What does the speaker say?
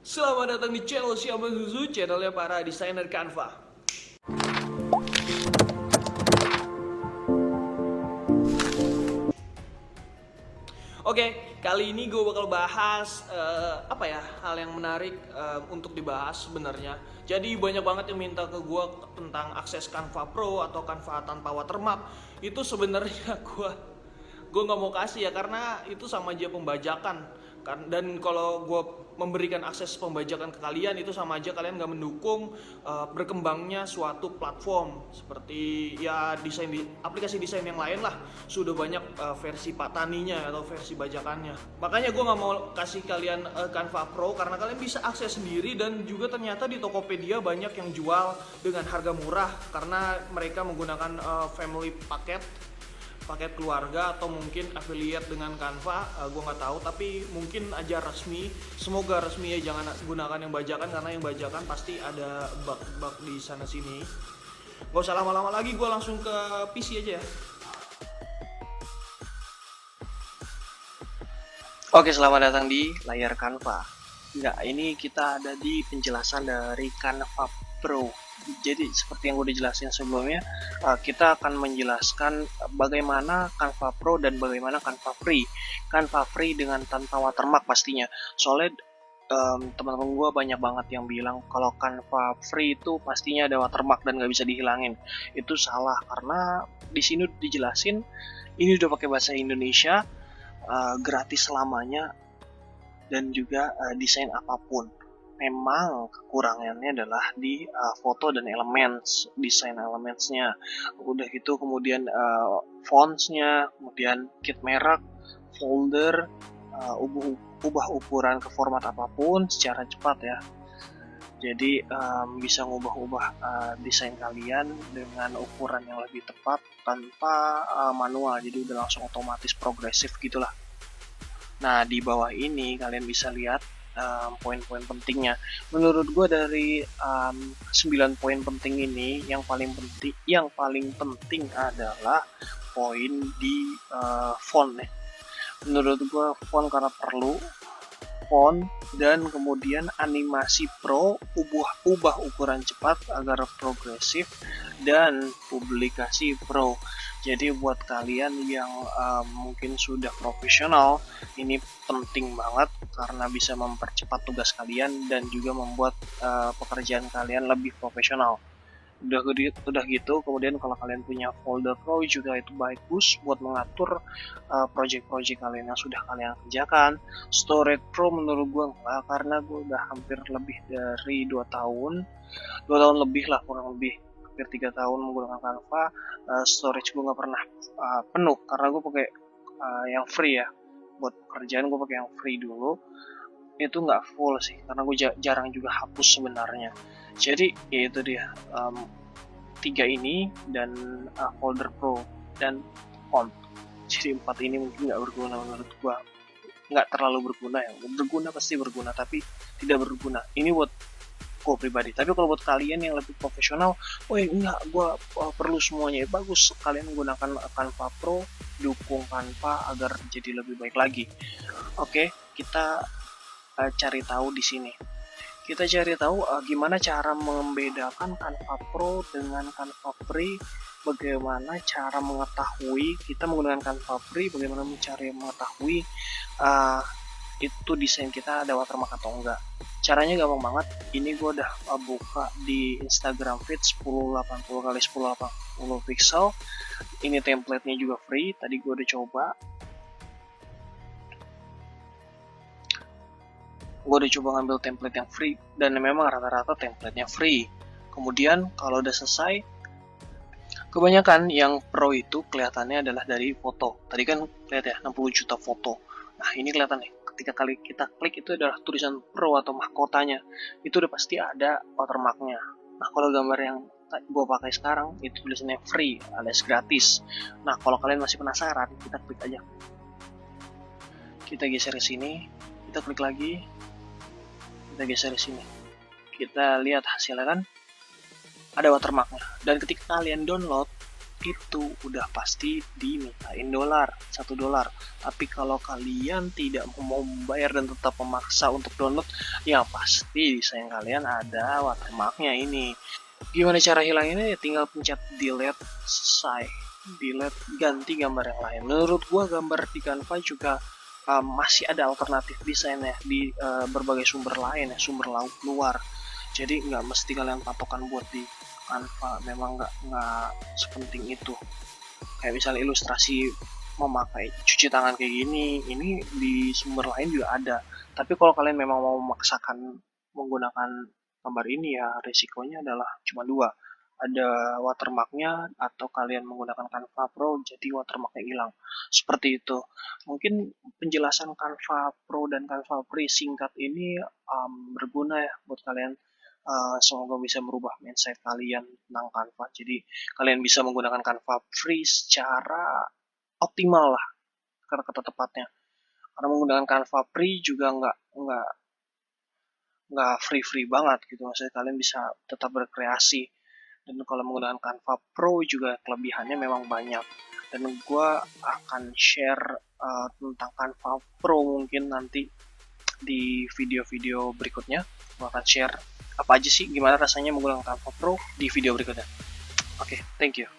Selamat datang di channel Siapa Susu, channelnya para desainer Canva. Oke, kali ini gue bakal bahas hal yang menarik untuk dibahas sebenarnya. Jadi banyak banget yang minta ke gue tentang akses Canva Pro atau Canva tanpa watermark. Itu sebenarnya gue nggak mau kasih ya, karena itu sama aja pembajakan kan. Dan kalau gue memberikan akses pembajakan ke kalian, itu sama aja kalian nggak mendukung berkembangnya suatu platform seperti ya aplikasi desain yang lain lah. Sudah banyak versi pataninya atau versi bajakannya. Makanya gue nggak mau kasih kalian Canva Pro, karena kalian bisa akses sendiri. Dan juga ternyata di Tokopedia banyak yang jual dengan harga murah karena mereka menggunakan family paket keluarga, atau mungkin affiliate dengan Canva. Gue nggak tahu, tapi mungkin aja resmi. Semoga resmi ya, jangan gunakan yang bajakan, karena yang bajakan pasti ada bug-bug di sana sini. Gak usah lama-lama lagi, gue langsung ke PC aja ya. Oke, selamat datang di layar Canva. Ini kita ada di penjelasan dari Canva Pro. Jadi seperti yang gue dijelasin sebelumnya, kita akan menjelaskan bagaimana Canva Pro dan bagaimana Canva Free. Canva Free dengan tanpa watermark pastinya. Soalnya teman-teman gue banyak banget yang bilang kalau Canva Free itu pastinya ada watermark dan nggak bisa dihilangin. Itu salah, karena di sini dijelasin ini udah pakai bahasa Indonesia, gratis selamanya, dan juga desain apapun. Memang kekurangannya adalah di foto dan desain elementsnya. Udah gitu kemudian fontsnya, kemudian kit merek, folder, ubah ukuran ke format apapun secara cepat ya. Jadi bisa ngubah-ubah desain kalian dengan ukuran yang lebih tepat tanpa manual. Jadi udah langsung otomatis progresif gitulah. Nah, di bawah ini kalian bisa lihat poin-poin pentingnya. Menurut gue dari 9 poin penting ini, yang paling penting adalah poin di font ya. Menurut gue font karena perlu font, dan kemudian animasi pro, ubah ukuran cepat agar progresif, dan publikasi pro. Jadi buat kalian yang mungkin sudah profesional, ini penting banget karena bisa mempercepat tugas kalian dan juga membuat pekerjaan kalian lebih profesional. Udah gitu, kemudian kalau kalian punya folder pro juga itu bagus buat mengatur project-project kalian yang sudah kalian kerjakan. Storage pro menurut gue enggak, karena gue udah hampir lebih dari 2 tahun lebih lah, kurang lebih hampir 3 tahun menggunakan Canva. Storage gue nggak pernah penuh, karena gue pakai yang free ya. Buat pekerjaan gue pakai yang free dulu, itu nggak full sih, karena gue jarang juga hapus sebenarnya. Jadi itu dia 3 ini, dan folder pro dan font. Jadi 4 ini mungkin nggak berguna menurut gue, nggak terlalu berguna ya. Berguna pasti berguna, tapi tidak berguna ini buat gue pribadi. Tapi kalau buat kalian yang lebih profesional, enggak, gue perlu semuanya. Bagus kalian menggunakan Canva Pro, dukung Canva agar jadi lebih baik lagi. Oke, kita cari tahu di sini. Kita cari tahu gimana cara membedakan Canva Pro dengan Canva Free. Bagaimana cara mengetahui kita menggunakan Canva Free, bagaimana mencari mengetahui itu desain kita ada watermark atau enggak. Caranya gampang banget. Ini gue udah buka di Instagram feed 1080x1080 pixel. Ini templatenya juga free, tadi gue udah coba. Gue udah coba ngambil template yang free, dan memang rata-rata templatenya free. Kemudian kalau udah selesai, kebanyakan yang pro itu kelihatannya adalah dari foto. Tadi kan lihat ya, 60 juta foto. Nah, ini kelihatan nih, ketika kita klik itu adalah tulisan pro atau mahkotanya, itu udah pasti ada watermarknya. Nah, kalau gambar yang gue pakai sekarang itu tulisannya free alias gratis. Nah, kalau kalian masih penasaran, kita klik aja. Kita geser ke sini, kita klik lagi, kita geser ke sini. Kita lihat hasilnya kan ada watermarknya. Dan ketika kalian download, itu udah pasti dimintain $1. Tapi kalau kalian tidak mau membayar dan tetap memaksa untuk download, ya pasti desain kalian ada watermarknya ini. Gimana cara hilanginnya? Ya tinggal pencet delete, selesai. Delete, ganti gambar yang lain. Menurut gua gambar di Canva juga masih ada alternatif desainnya di berbagai sumber lain ya, sumber luar. Jadi nggak mesti kalian patokan buat di Canva, memang nggak sepenting itu. Kayak misalnya ilustrasi memakai cuci tangan kayak gini, ini di sumber lain juga ada. Tapi kalau kalian memang mau memaksakan menggunakan gambar ini, ya risikonya adalah cuma dua, ada watermarknya atau kalian menggunakan Canva Pro jadi watermarknya hilang, seperti itu. Mungkin penjelasan Canva Pro dan Canva Free singkat ini berguna ya buat kalian. Semoga bisa merubah mindset kalian tentang Canva. Jadi kalian bisa menggunakan Canva Free secara optimal lah, karena kata tepatnya. Karena menggunakan Canva Free juga nggak free banget gitu. Maksudnya kalian bisa tetap berkreasi. Dan kalau menggunakan Canva Pro juga kelebihannya memang banyak. Dan gue akan share tentang Canva Pro mungkin nanti di video-video berikutnya. Gue akan share apa aja sih, gimana rasanya menggunakan Canva Pro di video berikutnya. Oke, thank you.